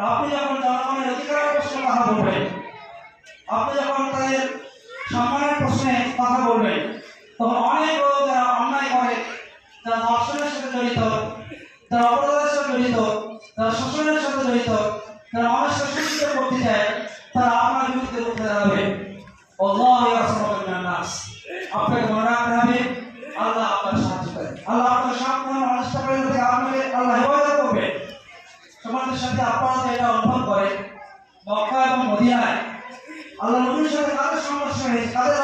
আপনি যখন জনগণের অধিকারের প্রশ্নে কথা বলবেন, আপনি যখন তাদের সম্মানের প্রশ্নে কথা বলবেন, তখন অনেক লোক যারা অন্যায় করে, যারা ধর্ষণের সাথে জড়িত, যারা অপরাধের সাথে জড়িত, যারা শোষণের সাথে জড়িত, যারা মানুষকে শোষিত করতে চায়, তারা আপনার বিরুদ্ধে উঠে দাঁড়াবে। আল্লাহু ইয়াসমাউকা মিনান নাস। আপনাকে মনে রাখতে হবে, আল্লাহ আপনার সাহায্য করে, আল্লাহ আপনার সামনে মানুষটা করে থেকে আপনাকে আল্লাহ হেফাজত করবে। সমাজের সাথে আপনারা এটা অনুভব করে মক্কা এবং মদিনায় আল্লাহ নবীর সাথে কাদের সংঘর্ষ হয়েছে, কাদের